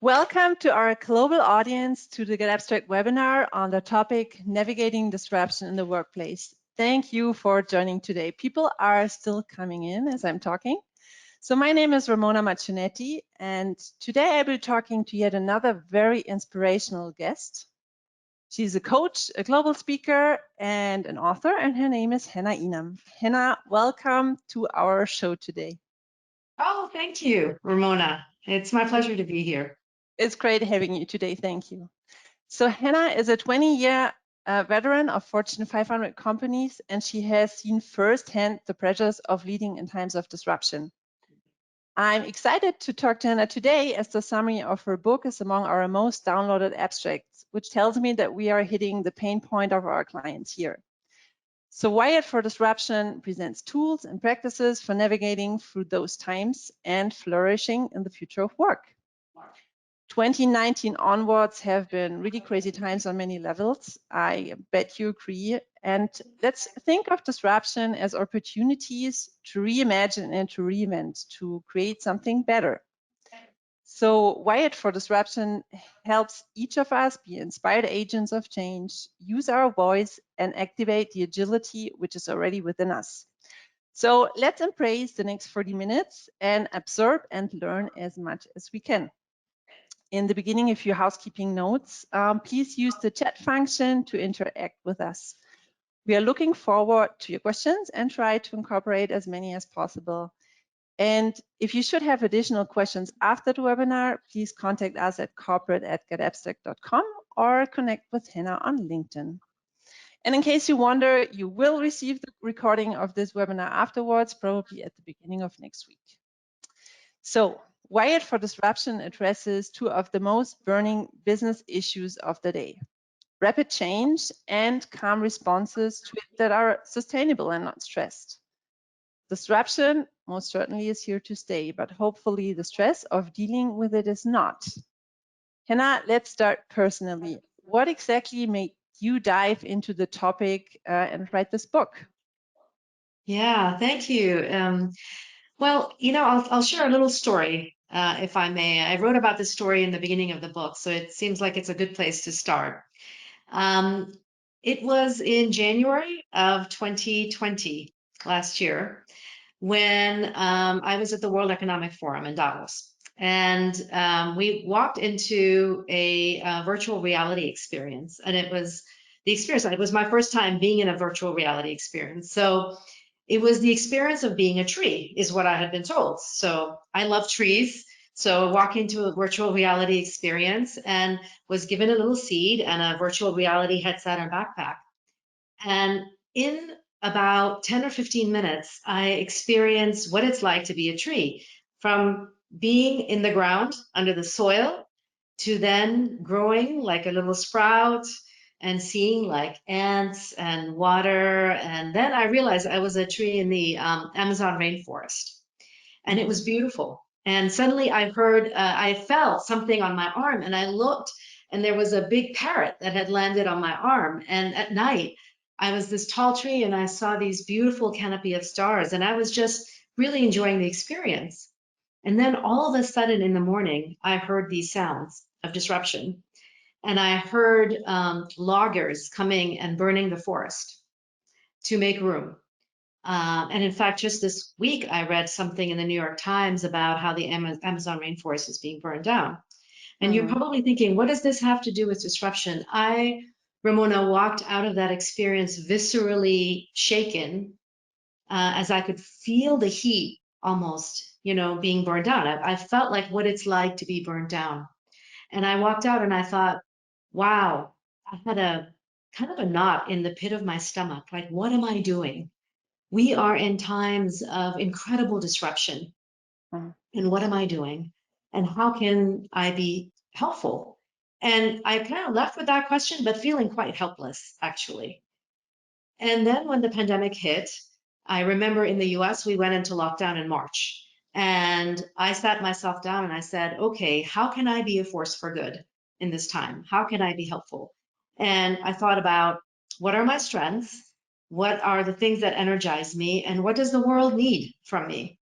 Welcome to our global audience to the getAbstract webinar on the topic Navigating Disruption in the Workplace. Thank you for joining today. People are still coming in as I'm talking. So my name is Ramona Maccinetti, and today I'll be talking to yet another very inspirational guest. She's a coach, a global speaker, and an author, and her name is Henna Inam. Henna, welcome to our show today. Oh, thank you, Ramona. It's my pleasure to be here. It's great having you today. Thank you. So Henna is a 20-year veteran of Fortune 500 companies, and she has seen firsthand the pressures of leading in times of disruption. I'm excited to talk to Henna today as the summary of her book is among our most downloaded abstracts, which tells me that we are hitting the pain point of our clients here. So Wired for Disruption presents tools and practices for navigating through those times and flourishing in the future of work. 2019 onwards have been really crazy times on many levels. I bet you agree. And let's think of disruption as opportunities to reimagine and to reinvent, to create something better. So Wired for Disruption helps each of us be inspired agents of change, use our voice, and activate the agility which is already within us. So let's embrace the next 40 minutes and absorb and learn as much as we can. In the beginning, a few housekeeping notes. Please use the chat function to interact with us. We are looking forward to your questions and try to incorporate as many as possible. And if you should have additional questions after the webinar, please contact us at corporate@getabstract.com or connect with Henna on LinkedIn. And in case you wonder, you will receive the recording of this webinar afterwards, probably at the beginning of next week. So, Wired for Disruption addresses two of the most burning business issues of the day: rapid change and calm responses to it that are sustainable and not stressed. Disruption most certainly is here to stay, but hopefully the stress of dealing with it is not. Henna, let's start personally. What exactly made you dive into the topic and write this book? Yeah, thank you. Well, I'll share a little story, if I may. I wrote about this story in the beginning of the book, so it seems like it's a good place to start. It was in January of 2020, last year, when I was at the World Economic Forum in Davos. And we walked into a virtual reality experience. And it was my first time being in a virtual reality experience. So it was the experience of being a tree, is what I had been told. So I love trees. So I walked into a virtual reality experience and was given a little seed and a virtual reality headset and backpack. And in about 10 or 15 minutes, I experienced what it's like to be a tree, from being in the ground under the soil to then growing like a little sprout and seeing like ants and water. And then I realized I was a tree in the Amazon rainforest, and it was beautiful. And suddenly I felt something on my arm, and I looked, and there was a big parrot that had landed on my arm. And at night, I was this tall tree, and I saw these beautiful canopy of stars, and I was just really enjoying the experience. And then all of a sudden in the morning, I heard these sounds of disruption. And I heard loggers coming and burning the forest to make room. And in fact, just this week, I read something in the New York Times about how the Amazon rainforest is being burned down. And you're probably thinking, what does this have to do with disruption? Ramona, walked out of that experience viscerally shaken, as I could feel the heat almost, being burned down. I felt like what it's like to be burned down. And I walked out and I thought, wow, I had a kind of a knot in the pit of my stomach. Like, what am I doing? We are in times of incredible disruption. And what am I doing? And how can I be helpful? And I kind of left with that question, but feeling quite helpless, actually. And then when the pandemic hit, I remember in the US, we went into lockdown in March. And I sat myself down and I said, okay, how can I be a force for good in this time? How can I be helpful? And I thought about, what are my strengths? What are the things that energize me? And what does the world need from me?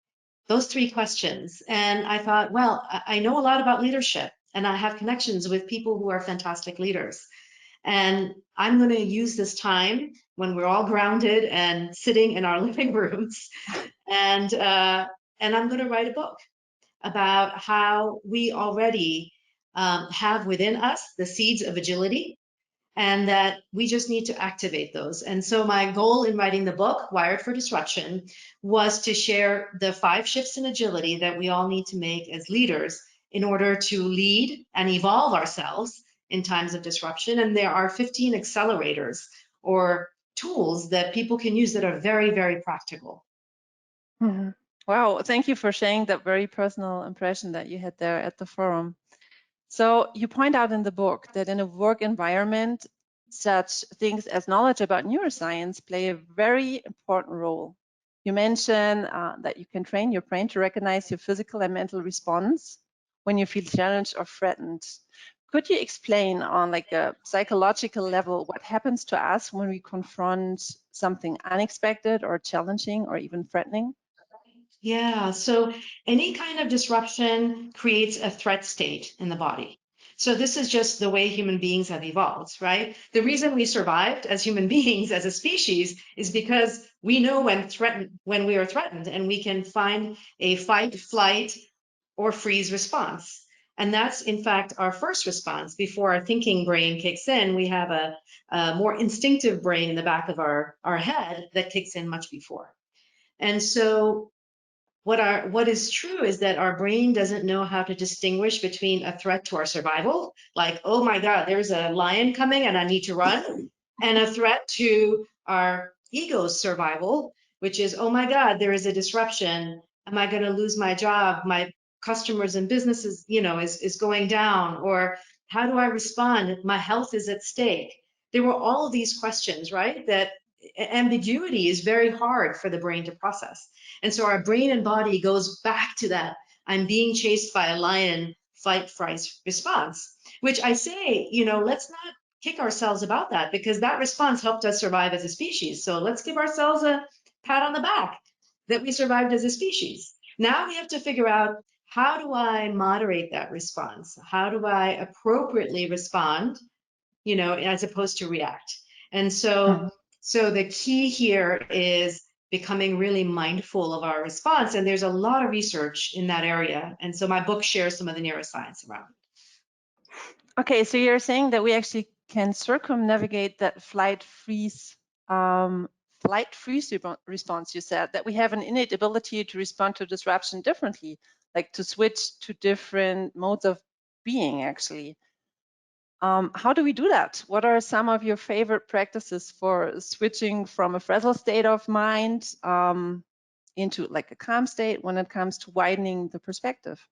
Those three questions. And I thought, well, I know a lot about leadership. and I have connections with people who are fantastic leaders. And I'm going to use this time when we're all grounded and sitting in our living rooms, and I'm going to write a book about how we already have within us the seeds of agility, and that we just need to activate those. And so my goal in writing the book, Wired for Disruption, was to share the 5 shifts in agility that we all need to make as leaders in order to lead and evolve ourselves in times of disruption. And there are 15 accelerators or tools that people can use that are very, very practical. Mm-hmm. Wow, thank you for sharing that very personal impression that you had there at the forum. So you point out in the book that in a work environment, such things as knowledge about neuroscience play a very important role. You mention that you can train your brain to recognize your physical and mental response when you feel challenged or threatened. Could you explain on like a psychological level what happens to us when we confront something unexpected or challenging or even threatening? Yeah, so any kind of disruption creates a threat state in the body. So this is just the way human beings have evolved, right? The reason we survived as human beings, as a species, is because we know when we are threatened, and we can find a fight, flight, or freeze response. And that's in fact our first response. Before our thinking brain kicks in, we have a more instinctive brain in the back of our head that kicks in much before. And so what is true is that our brain doesn't know how to distinguish between a threat to our survival, like, oh my God, there's a lion coming and I need to run, and a threat to our ego's survival, which is, oh my God, there is a disruption. Am I going to lose my job? My customers and businesses, is going down. Or how do I respond? My health is at stake. There were all of these questions, right? That ambiguity is very hard for the brain to process. And so our brain and body goes back to that I'm being chased by a lion, fight, fright response, which I say, let's not kick ourselves about that, because that response helped us survive as a species. So let's give ourselves a pat on the back that we survived as a species. Now we have to figure out, how do I moderate that response? How do I appropriately respond, as opposed to react? And so the key here is becoming really mindful of our response. And there's a lot of research in that area. And so my book shares some of the neuroscience around it. Okay, so you're saying that we actually can circumnavigate that flight freeze response. You said that we have an innate ability to respond to disruption differently, like to switch to different modes of being, actually. How do we do that? What are some of your favorite practices for switching from a frazzled state of mind into like a calm state when it comes to widening the perspective?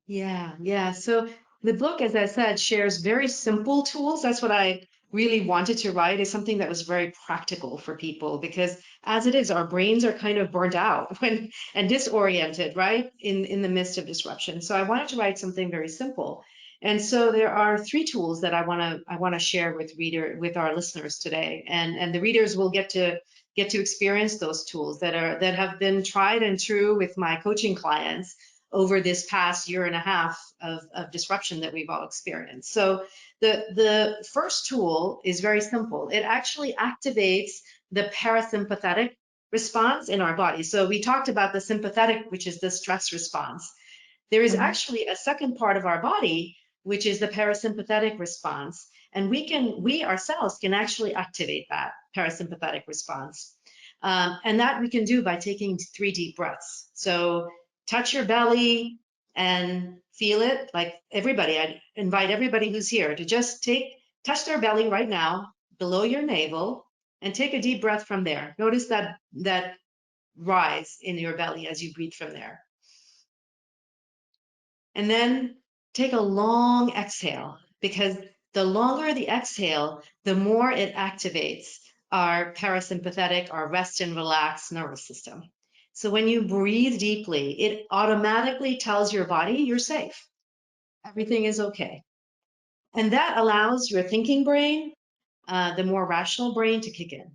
Yeah. So the book, as I said, shares very simple tools. That's what I really wanted to write, is something that was very practical for people, because as it is, our brains are kind of burnt out and disoriented, right? In the midst of disruption. So I wanted to write something very simple. And so there are 3 tools that I want to share with our listeners today. And the readers will get to experience those tools that have been tried and true with my coaching clients over this past year and a half of disruption that we've all experienced. So the first tool is very simple. It actually activates the parasympathetic response in our body. So we talked about the sympathetic, which is the stress response. There is actually a second part of our body, which is the parasympathetic response. And we ourselves can actually activate that parasympathetic response. And that we can do by taking 3 deep breaths. So touch your belly and feel it. Like everybody, I invite everybody who's here to just touch their belly right now, below your navel, and take a deep breath from there. Notice that rise in your belly as you breathe from there. And then take a long exhale, because the longer the exhale, the more it activates our parasympathetic, our rest and relax nervous system. So when you breathe deeply, it automatically tells your body you're safe. Everything is okay. And that allows your thinking brain, the more rational brain, to kick in.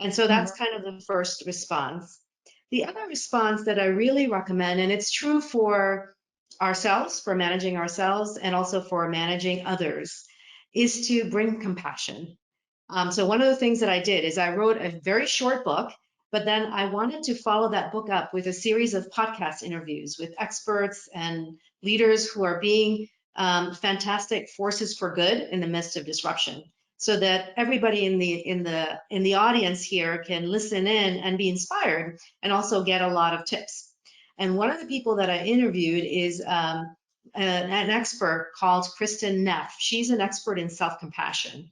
And so that's kind of the first response. The other response that I really recommend, and it's true for ourselves, for managing ourselves, and also for managing others, is to bring compassion. So one of the things that I did is I wrote a very short book, but then I wanted to follow that book up with a series of podcast interviews with experts and leaders who are being fantastic forces for good in the midst of disruption, so that everybody in the audience here can listen in and be inspired and also get a lot of tips. And one of the people that I interviewed is an expert called Kristen Neff. She's an expert in self-compassion.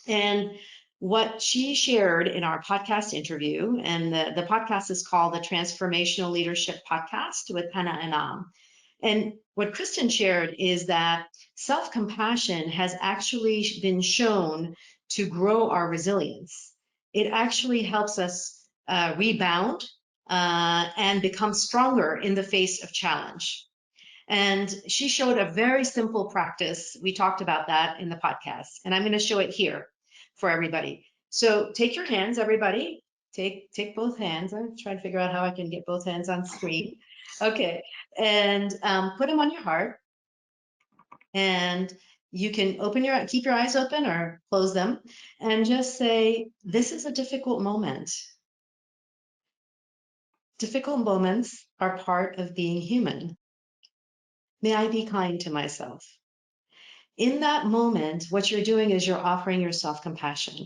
And what she shared in our podcast interview, and the podcast is called the Transformational Leadership Podcast with Henna Inam. And what Kristen shared is that self-compassion has actually been shown to grow our resilience. It actually helps us rebound and become stronger in the face of challenge. And she showed a very simple practice. We talked about that in the podcast, and I'm going to show it here for everybody. So take your hands, everybody. Take both hands. I'm trying to figure out how I can get both hands on screen. Okay, and put them on your heart. And you can keep your eyes open or close them, and just say, "This is a difficult moment." Difficult moments are part of being human. May I be kind to myself? In that moment, what you're doing is you're offering yourself compassion.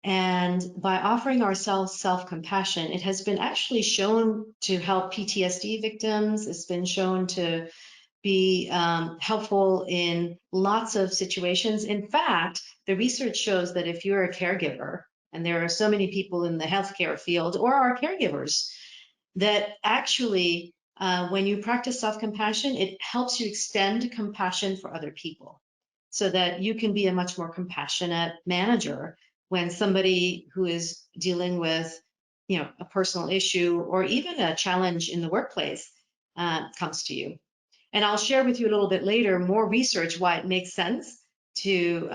And by offering ourselves self-compassion, it has been actually shown to help PTSD victims. It's been shown to be helpful in lots of situations. In fact, the research shows that if you're a caregiver, and there are so many people in the healthcare field or are caregivers, that actually when you practice self-compassion, it helps you extend compassion for other people, so that you can be a much more compassionate manager when somebody who is dealing with, a personal issue or even a challenge in the workplace comes to you. And I'll share with you a little bit later more research why it makes sense to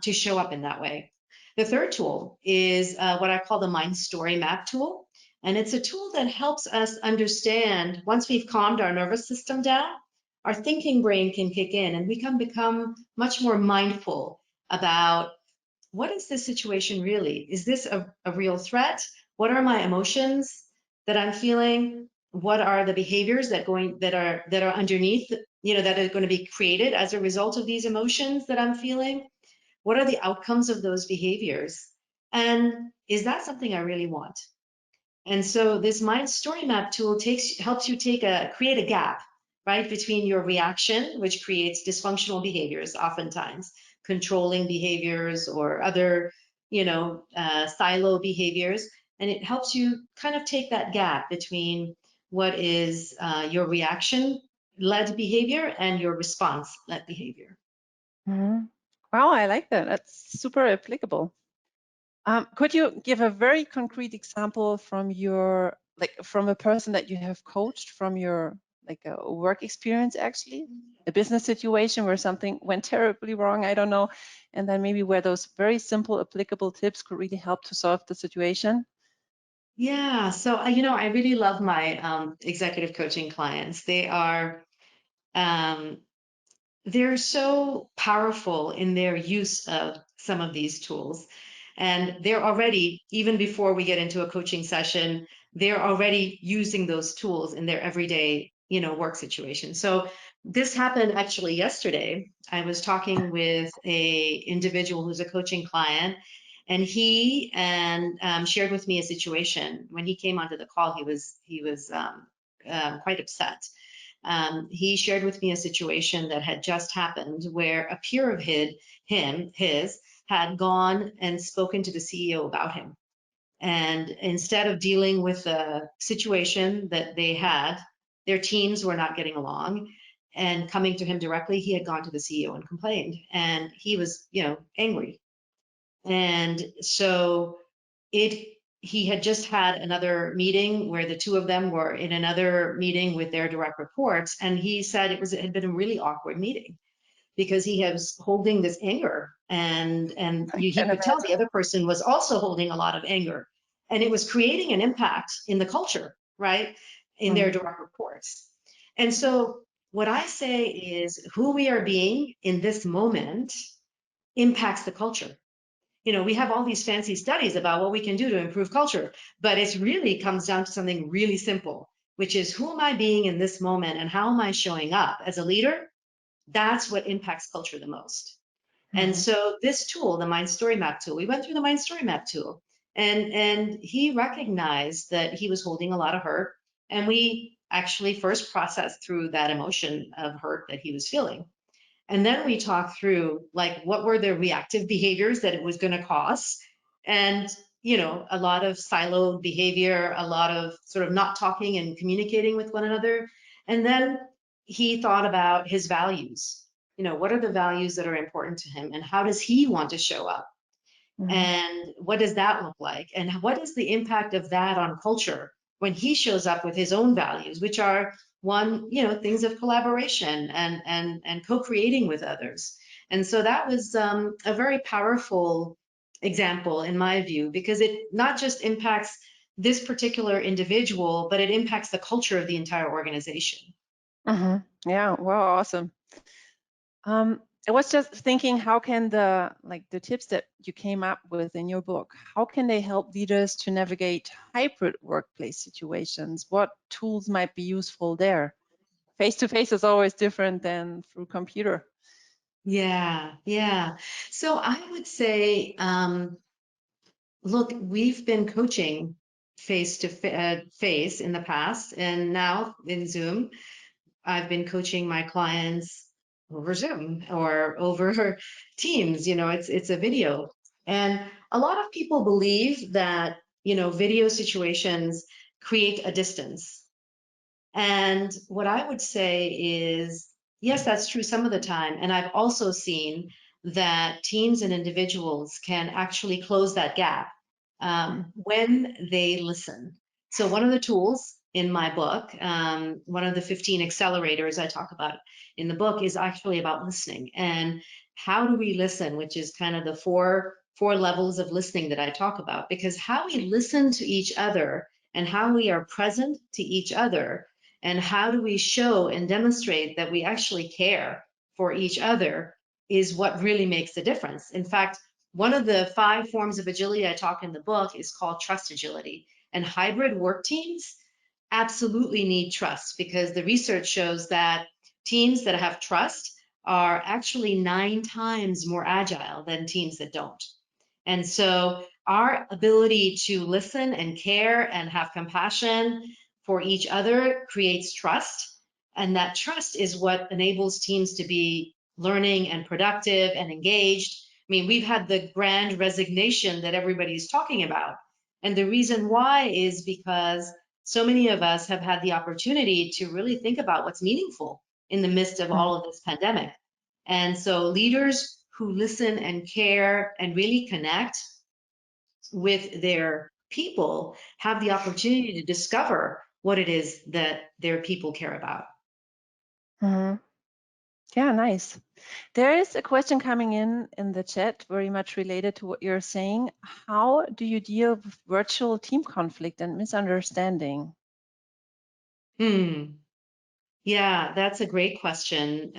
show up in that way. The third tool is what I call the mind story map tool. And it's a tool that helps us understand, once we've calmed our nervous system down, our thinking brain can kick in and we can become much more mindful about, what is this situation really? Is this a real threat? What are my emotions that I'm feeling? What are the behaviors that are underneath, that are going to be created as a result of these emotions that I'm feeling? What are the outcomes of those behaviors? And is that something I really want? And so this mind story map tool helps you create a gap, right, between your reaction, which creates dysfunctional behaviors, oftentimes controlling behaviors or other, silo behaviors. And it helps you kind of take that gap between what is your reaction-led behavior and your response-led behavior. Mm-hmm. Wow, I like that. That's super applicable. Could you give a very concrete example from from a person that you have coached from your a work experience, actually, a business situation where something went terribly wrong, I don't know, and then maybe where those very simple applicable tips could really help to solve the situation? Yeah, so I really love my executive coaching clients. They're so powerful in their use of some of these tools. And they're already, even before we get into a coaching session, they're already using those tools in their everyday, work situation. So this happened actually yesterday. I was talking with a individual who's a coaching client, and he shared with me a situation. When he came onto the call, he was quite upset. He shared with me a situation that had just happened where a peer of his had gone and spoken to the CEO about him. And instead of dealing with the situation that they had, their teams were not getting along, and coming to him directly, he had gone to the CEO and complained. And he was, angry. And so he had just had another meeting where the two of them were in another meeting with their direct reports, and he said it had been a really awkward meeting because he was holding this anger, and I he can could tell imagine. the other person was also holding a lot of anger, and it was creating an impact in the culture, right, in their Mm. direct reports. And so what I say is who we are being in this moment impacts the culture. We have all these fancy studies about what we can do to improve culture, but it really comes down to something really simple, which is who am I being in this moment and how am I showing up as a leader? That's what impacts culture the most. And Mm-hmm. so this tool, the Mind Story Map tool, we went through the Mind Story Map tool, and he recognized that he was holding a lot of hurt. And we actually first processed through that emotion of hurt that he was feeling. And then we talked through like what were the reactive behaviors that it was going to cause. And, a lot of siloed behavior, a lot of sort of not talking and communicating with one another. And then he thought about his values. What are the values that are important to him and how does he want to show up? Mm-hmm. And what does that look like? And what is the impact of that on culture when he shows up with his own values, which are one, things of collaboration and co-creating with others. And so that was a very powerful example in my view, because it not just impacts this particular individual, but it impacts the culture of the entire organization. Mm-hmm. Yeah, wow, awesome. I was just thinking, how can the tips that you came up with in your book, how can they help leaders to navigate hybrid workplace situations? What tools might be useful there? Face to face is always different than through computer. Yeah, yeah. So I would say, look, we've been coaching face to face in the past, and now in Zoom, I've been coaching my clients over Zoom or over Teams. It's a video, and a lot of people believe that video situations create a distance. And what I would say is, yes, that's true some of the time. And I've also seen that teams and individuals can actually close that gap when they listen. So, one of the tools in my book, one of the 15 accelerators I talk about in the book, is actually about listening. And how do we listen, which is kind of the four levels of listening that I talk about, because how we listen to each other and how we are present to each other and how do we show and demonstrate that we actually care for each other is what really makes the difference. In fact, one of the 5 forms of agility I talk in the book is called trust agility. And hybrid work teams absolutely need trust because the research shows that teams that have trust are actually 9 times more agile than teams that don't. And so our ability to listen and care and have compassion for each other creates trust. And that trust is what enables teams to be learning and productive and engaged. I mean, we've had the grand resignation that everybody's talking about. And the reason why is because so many of us have had the opportunity to really think about what's meaningful in the midst of all of this pandemic. And so leaders who listen and care and really connect with their people have the opportunity to discover what it is that their people care about. Mm-hmm. Yeah, nice. There is a question coming in the chat, very much related to what you're saying. How do you deal with virtual team conflict and misunderstanding? Yeah, that's a great question.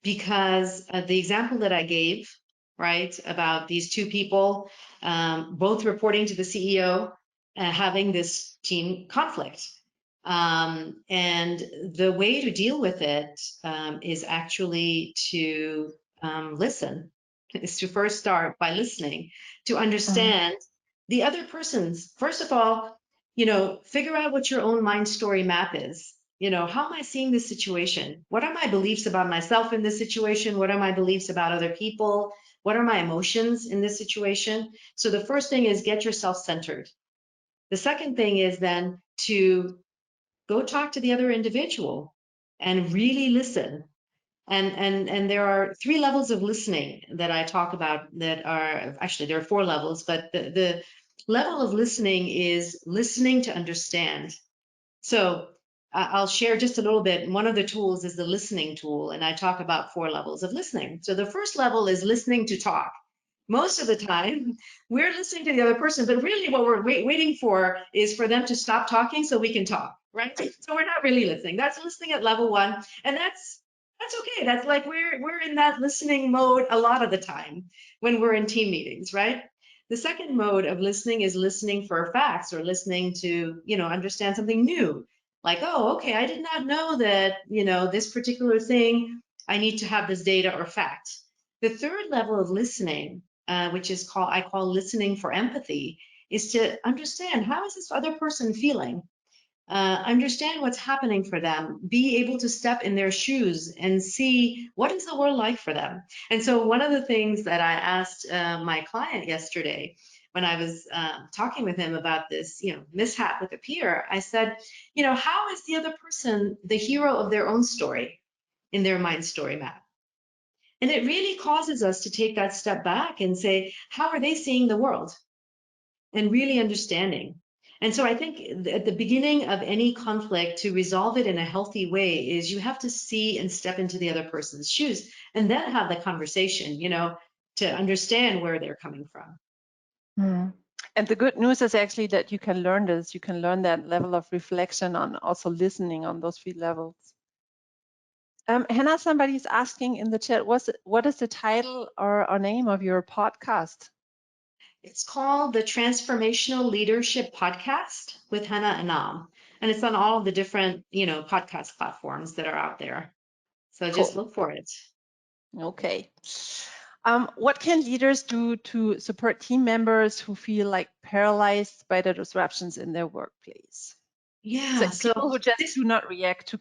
Because the example that I gave, right, about these 2 people, both reporting to the CEO, having this team conflict. And the way to deal with it is actually to listen, is to first start by listening, to Mm-hmm. understand the other person's, first of all, figure out what your own mind story map is. How am I seeing this situation? What are my beliefs about myself in this situation? What are my beliefs about other people? What are my emotions in this situation? So the first thing is get yourself centered. The second thing is then to go talk to the other individual and really listen. And there are 3 levels of listening that I talk about that are actually there are 4 levels, but the level of listening is listening to understand. So I'll share just a little bit. One of the tools is the listening tool, and I talk about 4 levels of listening. So the first level is listening to talk. Most of the time, we're listening to the other person, but really what we're waiting for is for them to stop talking so we can talk, right? So we're not really listening. That's listening at level one, and that's okay. That's like we're in that listening mode a lot of the time when we're in team meetings, right? The second mode of listening is listening for facts or listening to, understand something new. Like, oh, okay, I did not know that, this particular thing, I need to have this data or fact. The third level of listening, which is I call listening for empathy, is to understand, how is this other person feeling? Understand what's happening for them, be able to step in their shoes and see what is the world like for them. And so one of the things that I asked my client yesterday when I was talking with him about this, mishap with a peer, I said, how is the other person the hero of their own story in their mind story map? And it really causes us to take that step back and say, how are they seeing the world? And really understanding. And so I think at the beginning of any conflict, to resolve it in a healthy way, is you have to see and step into the other person's shoes and then have the conversation, to understand where they're coming from. Hmm. And the good news is actually that you can learn this. You can learn that level of reflection on also listening on those 3 levels. Henna, somebody's asking in the chat, what is the title or name of your podcast? It's called the Transformational Leadership Podcast with Henna Inam. And it's on all of the different, podcast platforms that are out there. So Cool. just look for it. Okay. What can leaders do to support team members who feel like paralyzed by the disruptions in their workplace? Yeah. So people who just do not react,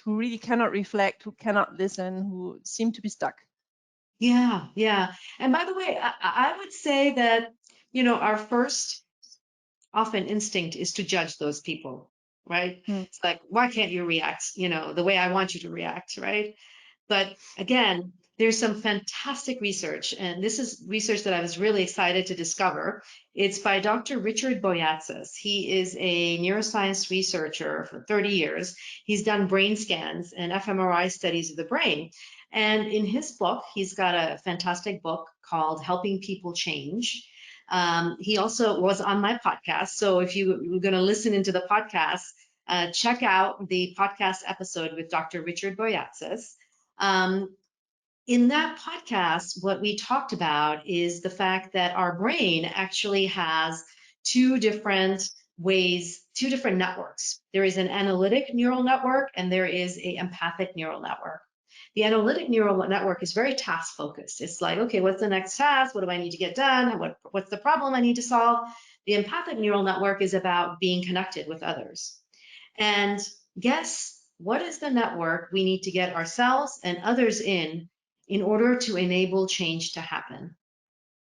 who really cannot reflect, who cannot listen, who seem to be stuck. Yeah, yeah. And by the way, I would say that, our first often instinct is to judge those people, right? It's like, why can't you react, the way I want you to react, right? But again, there's some fantastic research, and this is research that I was really excited to discover. It's by Dr. Richard Boyatzis. He is a neuroscience researcher for 30 years. He's done brain scans and fMRI studies of the brain. And in his book, he's got a fantastic book called Helping People Change. He also was on my podcast. So if you're going to listen into the podcast, check out the podcast episode with Dr. Richard Boyatzis. In that podcast, what we talked about is the fact that our brain actually has two different networks. There is an analytic neural network and there is an empathic neural network. The analytic neural network is very task focused. It's like, okay, what's the next task? What do I need to get done? What's the problem I need to solve? The empathic neural network is about being connected with others. And guess what is the network we need to get ourselves and others in order to enable change to happen?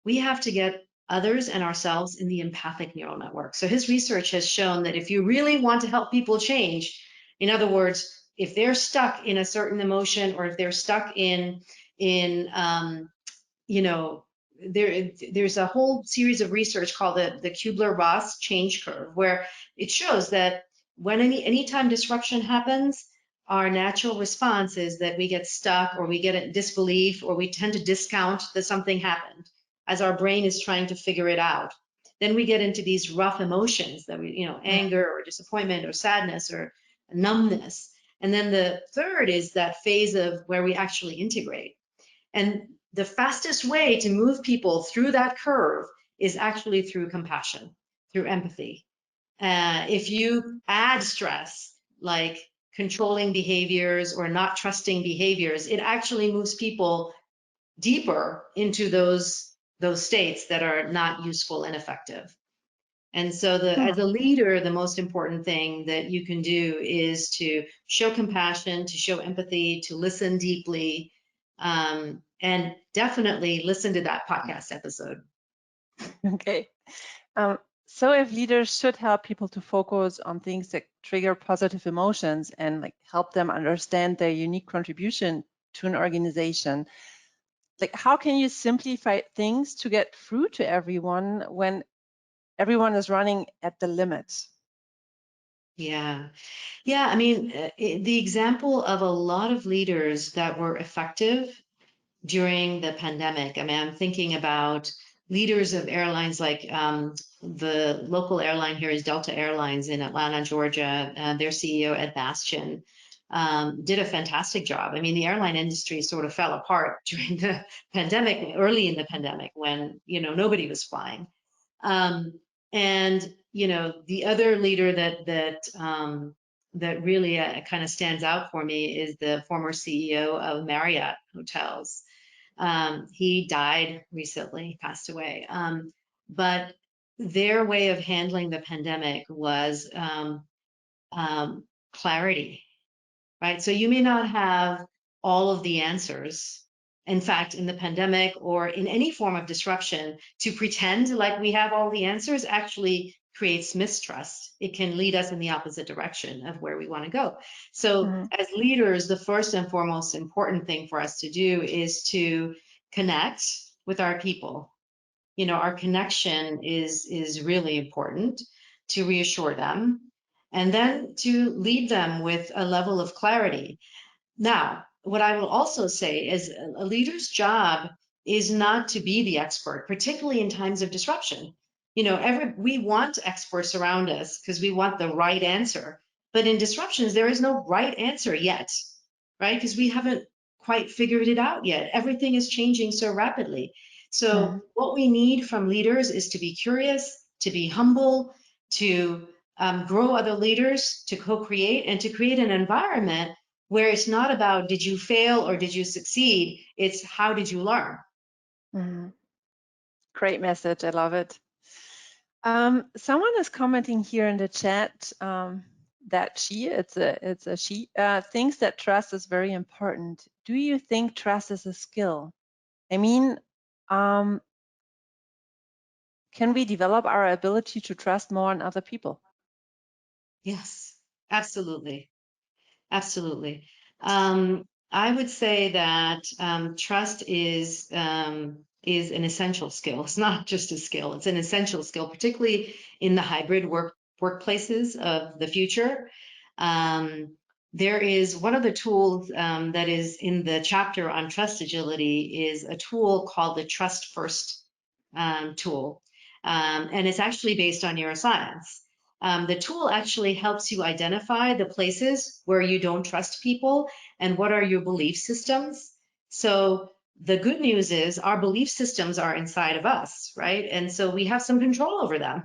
We have to get others and ourselves in the empathic neural network. So his research has shown that if you really want to help people change, in other words, if they're stuck in a certain emotion or if they're stuck in there's a whole series of research called the Kubler-Ross change curve, where it shows that when anytime disruption happens, our natural response is that we get stuck or we get a disbelief or we tend to discount that something happened as our brain is trying to figure it out. Then we get into these rough emotions that anger or disappointment or sadness or numbness. And then the third is that phase of where we actually integrate. And the fastest way to move people through that curve is actually through compassion, through empathy. If you add stress, like controlling behaviors or not trusting behaviors, it actually moves people deeper into those states that are not useful and effective. And so as a leader, the most important thing that you can do is to show compassion, to show empathy, to listen deeply, and definitely listen to that podcast episode. Okay. So if leaders should help people to focus on things that trigger positive emotions and like help them understand their unique contribution to an organization, like how can you simplify things to get through to everyone when everyone is running at the limits? Yeah. Yeah. I mean, the example of a lot of leaders that were effective during the pandemic. I mean, I'm thinking about leaders of airlines like the local airline here is Delta Airlines in Atlanta, Georgia. Their CEO, Ed Bastian, did a fantastic job. I mean, the airline industry sort of fell apart during the pandemic, early in the pandemic when, nobody was flying. And, the other leader that really kind of stands out for me is the former CEO of Marriott Hotels. He died recently, passed away. But their way of handling the pandemic was clarity, right? So you may not have all of the answers. In fact, in the pandemic or in any form of disruption, to pretend like we have all the answers actually creates mistrust. It can lead us in the opposite direction of where we want to go. So as leaders, the first and foremost important thing for us to do is to connect with our people. Our connection is really important, to reassure them and then to lead them with a level of clarity. Now, what I will also say is a leader's job is not to be the expert, particularly in times of disruption. We want experts around us because we want the right answer. But in disruptions, there is no right answer yet, right? Because we haven't quite figured it out yet. Everything is changing so rapidly. So what we need from leaders is to be curious, to be humble, to grow other leaders, to co-create, and to create an environment where it's not about did you fail or did you succeed, it's how did you learn. Great message, I love it. Someone is commenting here in the chat that it's a she, thinks that trust is very important. Do you think trust is a skill? I mean, can we develop our ability to trust more in other people? Yes, absolutely. Absolutely. I would say that trust is an essential skill. It's not just a skill, it's an essential skill, particularly in the hybrid workplaces of the future. There is one of the tools that is in the chapter on trust agility is a tool called the Trust First tool. And it's actually based on neuroscience. The tool actually helps you identify the places where you don't trust people and what are your belief systems. So the good news is our belief systems are inside of us, right? And so we have some control over them.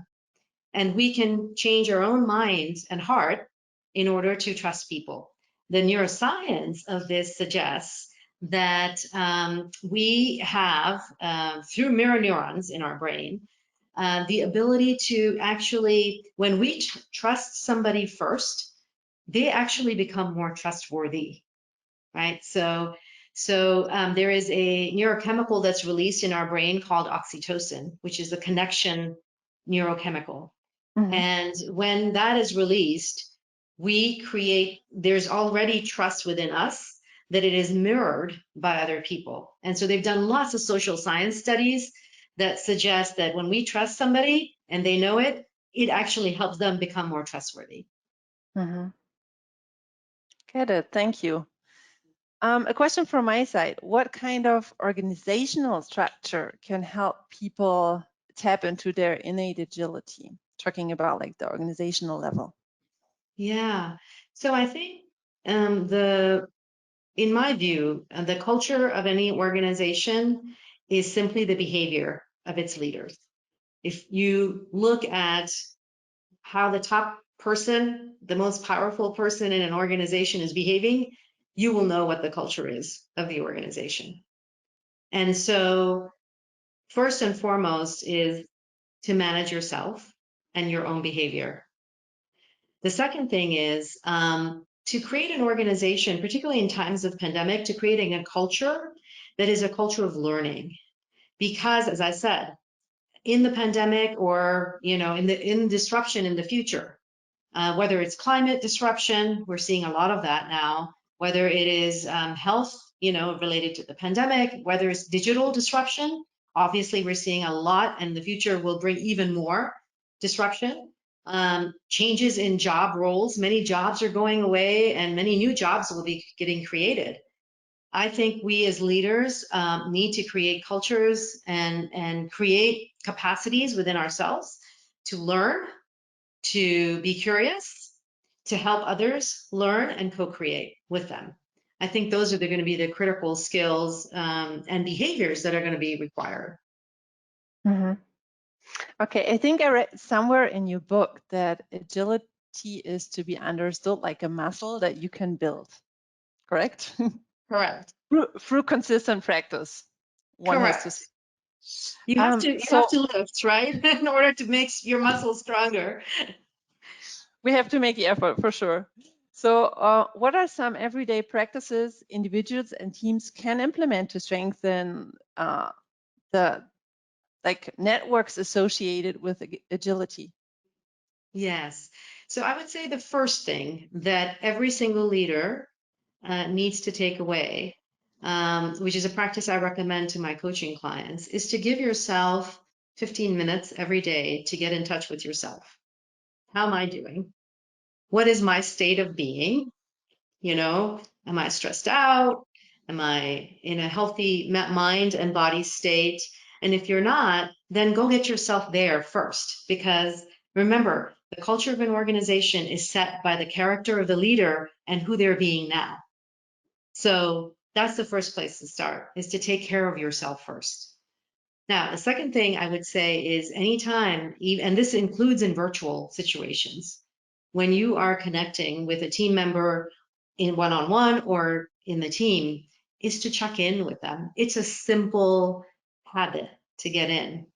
And we can change our own mind and heart in order to trust people. The neuroscience of this suggests that we have, through mirror neurons in our brain, the ability to actually, when we trust somebody first, they actually become more trustworthy, right? So there is a neurochemical that's released in our brain called oxytocin, which is the connection neurochemical. And when that is released, there's already trust within us that it is mirrored by other people. And so they've done lots of social science studies that suggest that when we trust somebody and they know it, it actually helps them become more trustworthy. Get it. Thank you. A question from my side. What kind of organizational structure can help people tap into their innate agility? Talking about like the organizational level. Yeah. So I think in my view, the culture of any organization is simply the behavior of its leaders. If you look at how the top person, the most powerful person in an organization is behaving, you will know what the culture is of the organization. And so first and foremost is to manage yourself and your own behavior. The second thing is to create an organization, particularly in times of pandemic, to creating a culture that is a culture of learning. Because as I said, in the pandemic or in disruption in the future, whether it's climate disruption, we're seeing a lot of that now, whether it is health, related to the pandemic, whether it's digital disruption, obviously we're seeing a lot and the future will bring even more disruption. Changes in job roles, many jobs are going away and many new jobs will be getting created. I think we as leaders need to create cultures and create capacities within ourselves to learn, to be curious, to help others learn and co-create with them. I think those are going to be the critical skills and behaviors that are going to be required. Mm-hmm. Okay, I think I read somewhere in your book that agility is to be understood like a muscle that you can build, correct? Correct. through consistent practice. One has to. Correct. You have So to lift, right? In order to make your muscles stronger. we have to make the effort for sure. So what are some everyday practices individuals and teams can implement to strengthen the networks associated with agility? Yes. So I would say the first thing that every single leader needs to take away, which is a practice I recommend to my coaching clients, is to give yourself 15 minutes every day to get in touch with yourself. How am I doing? What is my state of being? You know, am I stressed out? Am I in a healthy mind and body state? And if you're not, then go get yourself there first. Because remember, the culture of an organization is set by the character of the leader and who they're being now. So that's the first place to start, is to take care of yourself first. Now, the second thing I would say is anytime, and this includes in virtual situations, when you are connecting with a team member in one-on-one or in the team, is to check in with them. It's a simple habit to get in,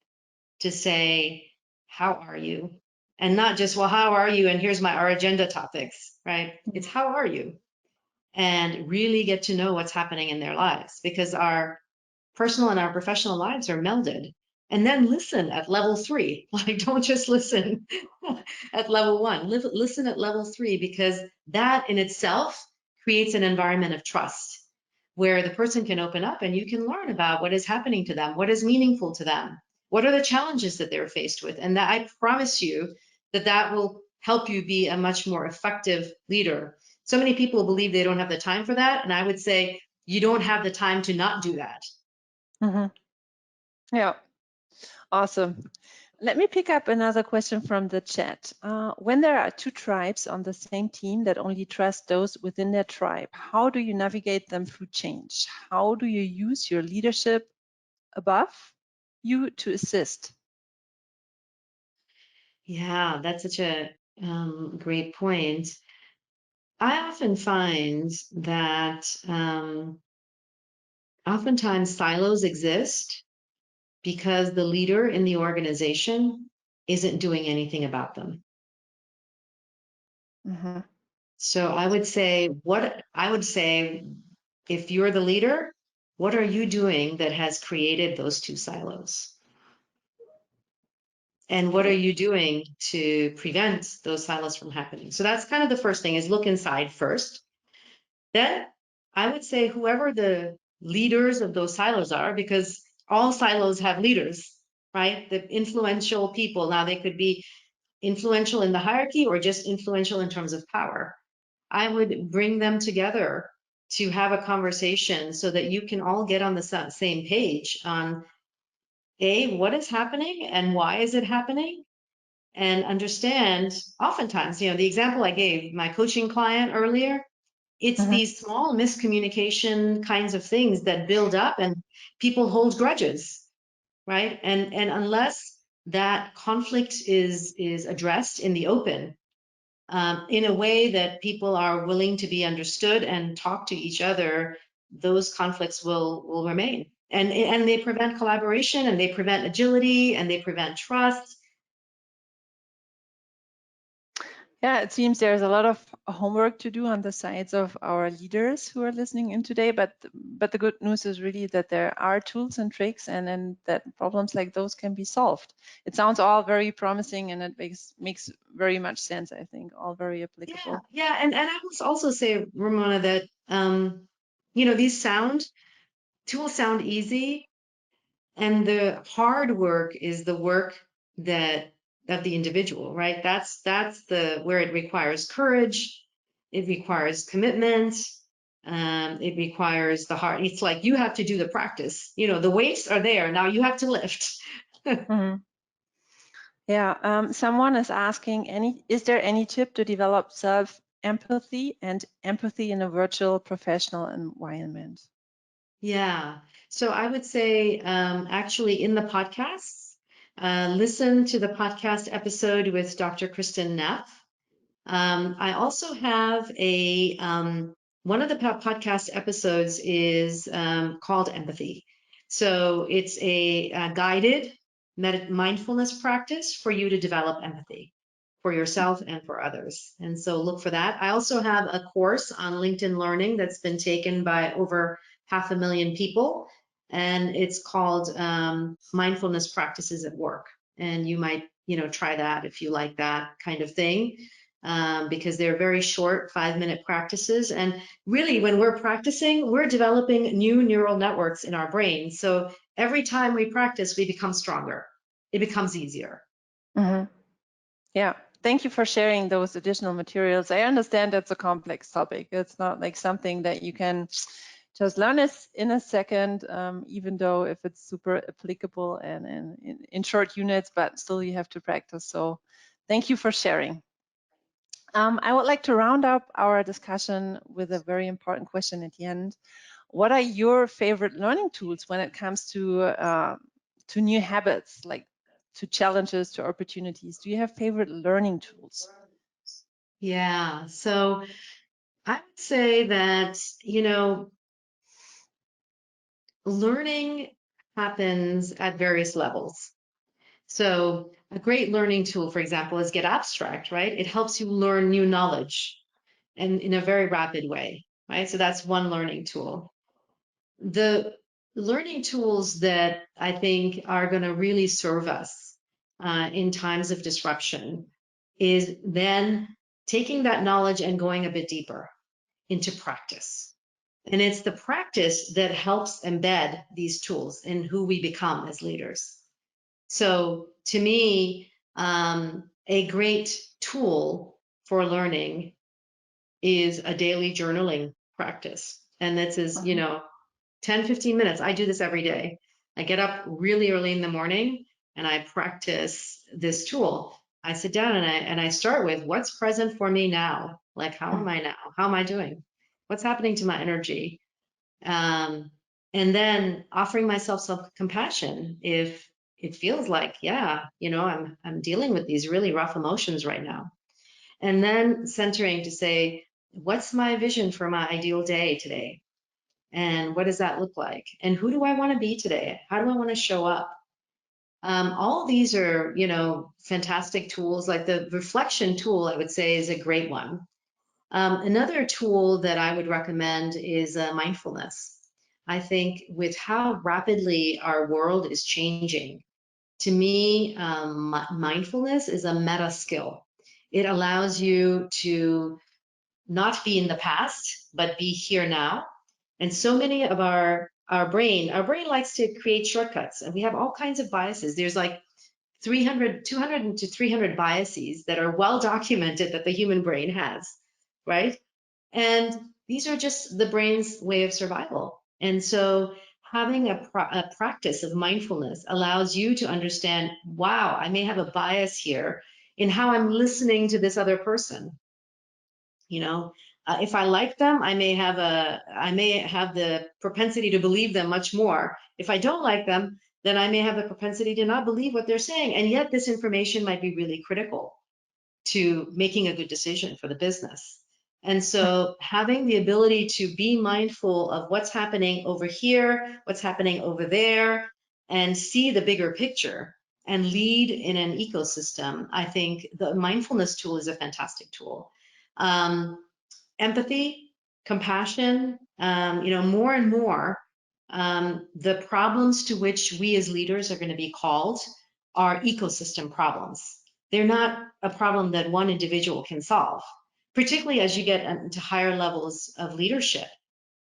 to say, how are you? And not just, well, how are you? And here's our agenda topics, right? It's how are you? And really get to know what's happening in their lives, because our personal and our professional lives are melded. And then listen at level 3. Like, don't just listen at level 1. Listen at level 3, because that in itself creates an environment of trust where the person can open up and you can learn about what is happening to them, what is meaningful to them, what are the challenges that they're faced with. And that, I promise you, that will help you be a much more effective leader. So many people believe they don't have the time for that. And I would say you don't have the time to not do that. Mm-hmm. Yeah, awesome. Let me pick up another question from the chat. When there are two tribes on the same team that only trust those within their tribe, how do you navigate them through change? How do you use your leadership above you to assist? Yeah, that's such a great point. I often find that oftentimes silos exist because the leader in the organization isn't doing anything about them. Mm-hmm. So I would say, if you're the leader, what are you doing that has created those two silos? And what are Okay. you doing to prevent those silos from happening? So that's kind of the first thing, is look inside first. Then I would say whoever the leaders of those silos are, because all silos have leaders, right? The influential people. Now they could be influential in the hierarchy or just influential in terms of power. I would bring them together to have a conversation so that you can all get on the same page on what is happening and why is it happening, and understand. Oftentimes, the example I gave my coaching client earlier, it's Mm-hmm. these small miscommunication kinds of things that build up and people hold grudges, right? And unless that conflict is addressed in the open, in a way that people are willing to be understood and talk to each other, those conflicts will remain. And they prevent collaboration, and they prevent agility, and they prevent trust. Yeah, it seems there's a lot of homework to do on the sides of our leaders who are listening in today, but the good news is really that there are tools and tricks, and that problems like those can be solved. It sounds all very promising, and it makes very much sense, I think, all very applicable. Yeah. And I will also say, Ramona, that these tools sound easy, and the hard work is the work that of the individual, right? That's the where it requires courage, it requires commitment, It requires the heart. It's like you have to do the practice. The weights are there. Now you have to lift. Mhm. Yeah, someone is asking, is there any tip to develop self-empathy and empathy in a virtual professional environment? Yeah. So I would say, actually, in the podcasts, listen to the podcast episode with Dr. Kristen Neff. I also have one of the podcast episodes is called Empathy. So it's a guided mindfulness practice for you to develop empathy for yourself and for others. And so look for that. I also have a course on LinkedIn Learning that's been taken by over 500,000 people, and it's called Mindfulness Practices at Work. And you might, try that if you like that kind of thing, because they're very short 5-minute practices. And really, when we're practicing, we're developing new neural networks in our brain. So every time we practice, we become stronger. It becomes easier. Mm-hmm. Yeah, thank you for sharing those additional materials. I understand that's a complex topic. It's not like something that you can just learn this in a second, even though if it's super applicable and in short units, but still you have to practice. So thank you for sharing. I would like to round up our discussion with a very important question at the end. What are your favorite learning tools when it comes to new habits, like to challenges, to opportunities? Do you have favorite learning tools? Yeah, so I would say that, learning happens at various levels. So a great learning tool, for example, is getAbstract, right? It helps you learn new knowledge and in a very rapid way, right? So that's one learning tool. The learning tools that I think are going to really serve us in times of disruption is then taking that knowledge and going a bit deeper into practice. And it's the practice that helps embed these tools in who we become as leaders. So to me, a great tool for learning is a daily journaling practice. And this is, 10, 15 minutes. I do this every day. I get up really early in the morning and I practice this tool. I sit down and I start with what's present for me now? Like, how am I now? How am I doing? What's happening to my energy? And then offering myself self-compassion if it feels like, yeah, I'm dealing with these really rough emotions right now. And then centering to say, what's my vision for my ideal day today? And what does that look like? And who do I want to be today? How do I want to show up? All these are, fantastic tools. Like the reflection tool, I would say, is a great one. Another tool that I would recommend is mindfulness. I think with how rapidly our world is changing, to me, mindfulness is a meta skill. It allows you to not be in the past, but be here now. And so many of our brain likes to create shortcuts, and we have all kinds of biases. There's like 200 to 300 biases that are well documented that the human brain has, right? And these are just the brain's way of survival. And so having a practice of mindfulness allows you to understand, wow, I may have a bias here in how I'm listening to this other person. If I like them, I may have the propensity to believe them much more. If I don't like them, then I may have the propensity to not believe what they're saying. And yet this information might be really critical to making a good decision for the business. And so having the ability to be mindful of what's happening over here, what's happening over there, and see the bigger picture and lead in an ecosystem, I think the mindfulness tool is a fantastic tool. Empathy, compassion, more and more, the problems to which we as leaders are going to be called are ecosystem problems. They're not a problem that one individual can solve, particularly as you get into higher levels of leadership.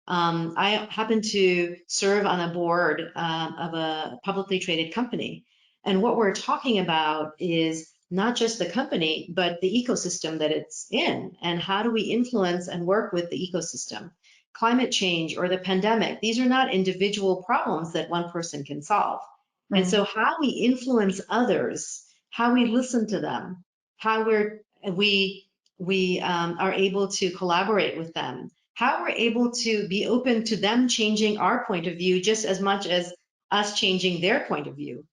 I happen to serve on a board of a publicly traded company. And what we're talking about is not just the company, but the ecosystem that it's in. And how do we influence and work with the ecosystem? climate change or the pandemic, these are not individual problems that one person can solve. And Mm. so how we influence others, how we listen to them, how we are able to collaborate with them, how we're able to be open to them changing our point of view just as much as us changing their point of view.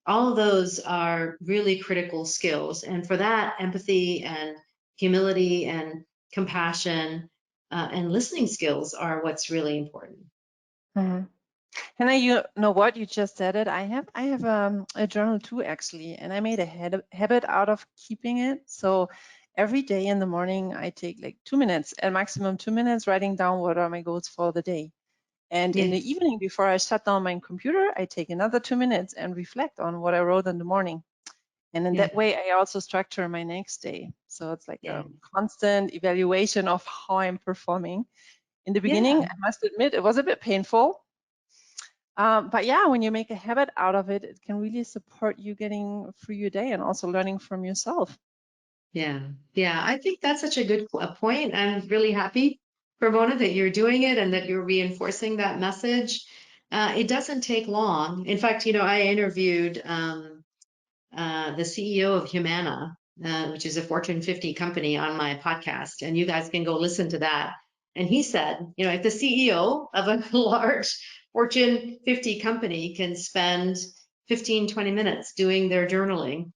All of those are really critical skills. And for that, empathy and humility and compassion and listening skills are what's really important. Mhm. And you know what? You just said it. I have a journal too, actually, and I made a habit out of keeping it. So every day in the morning, I take like 2 minutes, at maximum 2 minutes, writing down what are my goals for the day. And in Yeah, the evening, before I shut down my computer, I take another 2 minutes and reflect on what I wrote in the morning. And in yeah, that way, I also structure my next day. So it's like yeah, a constant evaluation of how I'm performing. In the yeah. beginning, I must admit, it was a bit painful. But yeah, when you make a habit out of it, it can really support you getting through your day and also learning from yourself. Yeah, yeah. I think that's such a good point. I'm really happy, Ramona, that you're doing it and that you're reinforcing that message. It doesn't take long. In fact, I interviewed the CEO of Humana, which is a Fortune 50 company, on my podcast, and you guys can go listen to that. And he said, if the CEO of a large Fortune 50 company can spend 15, 20 minutes doing their journaling,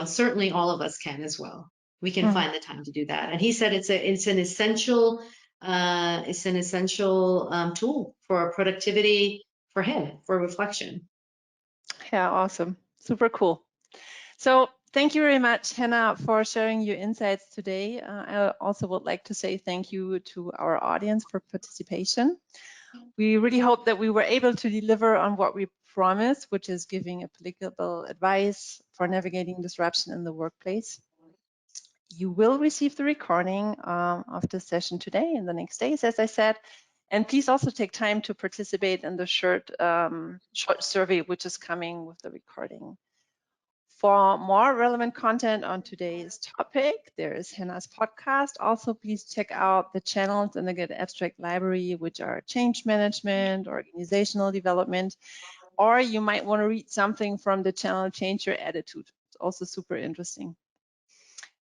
certainly all of us can as well. We can Mm. find the time to do that. And he said it's an essential tool for productivity for him, for reflection. Yeah, awesome. Super cool. So thank you very much, Henna, for sharing your insights today. I also would like to say thank you to our audience for participation. We really hope that we were able to deliver on what we promised, which is giving applicable advice for navigating disruption in the workplace. You will receive the recording of the session today and the next days, as I said. And please also take time to participate in the short survey, which is coming with the recording. For more relevant content on today's topic, there is Henna's podcast. Also, please check out the channels in the getAbstract library, which are change management, organizational development, or you might want to read something from the channel Change Your Attitude. It's also super interesting.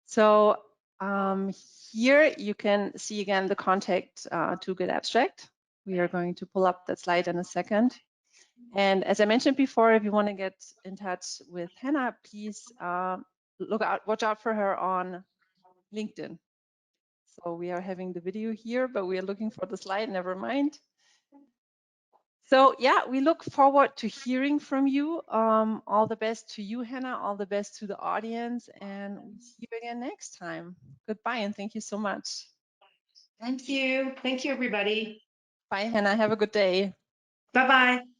So here you can see again the contact to getAbstract. We are going to pull up that slide in a second. And as I mentioned before, if you want to get in touch with Henna, please watch out for her on LinkedIn. So we are having the video here, but we are looking for the slide, never mind. So yeah, we look forward to hearing from you. All the best to you, Henna, all the best to the audience, and we see you again next time. Goodbye, and thank you so much. Thank you. Thank you, everybody. Bye, Henna. Have a good day. Bye bye.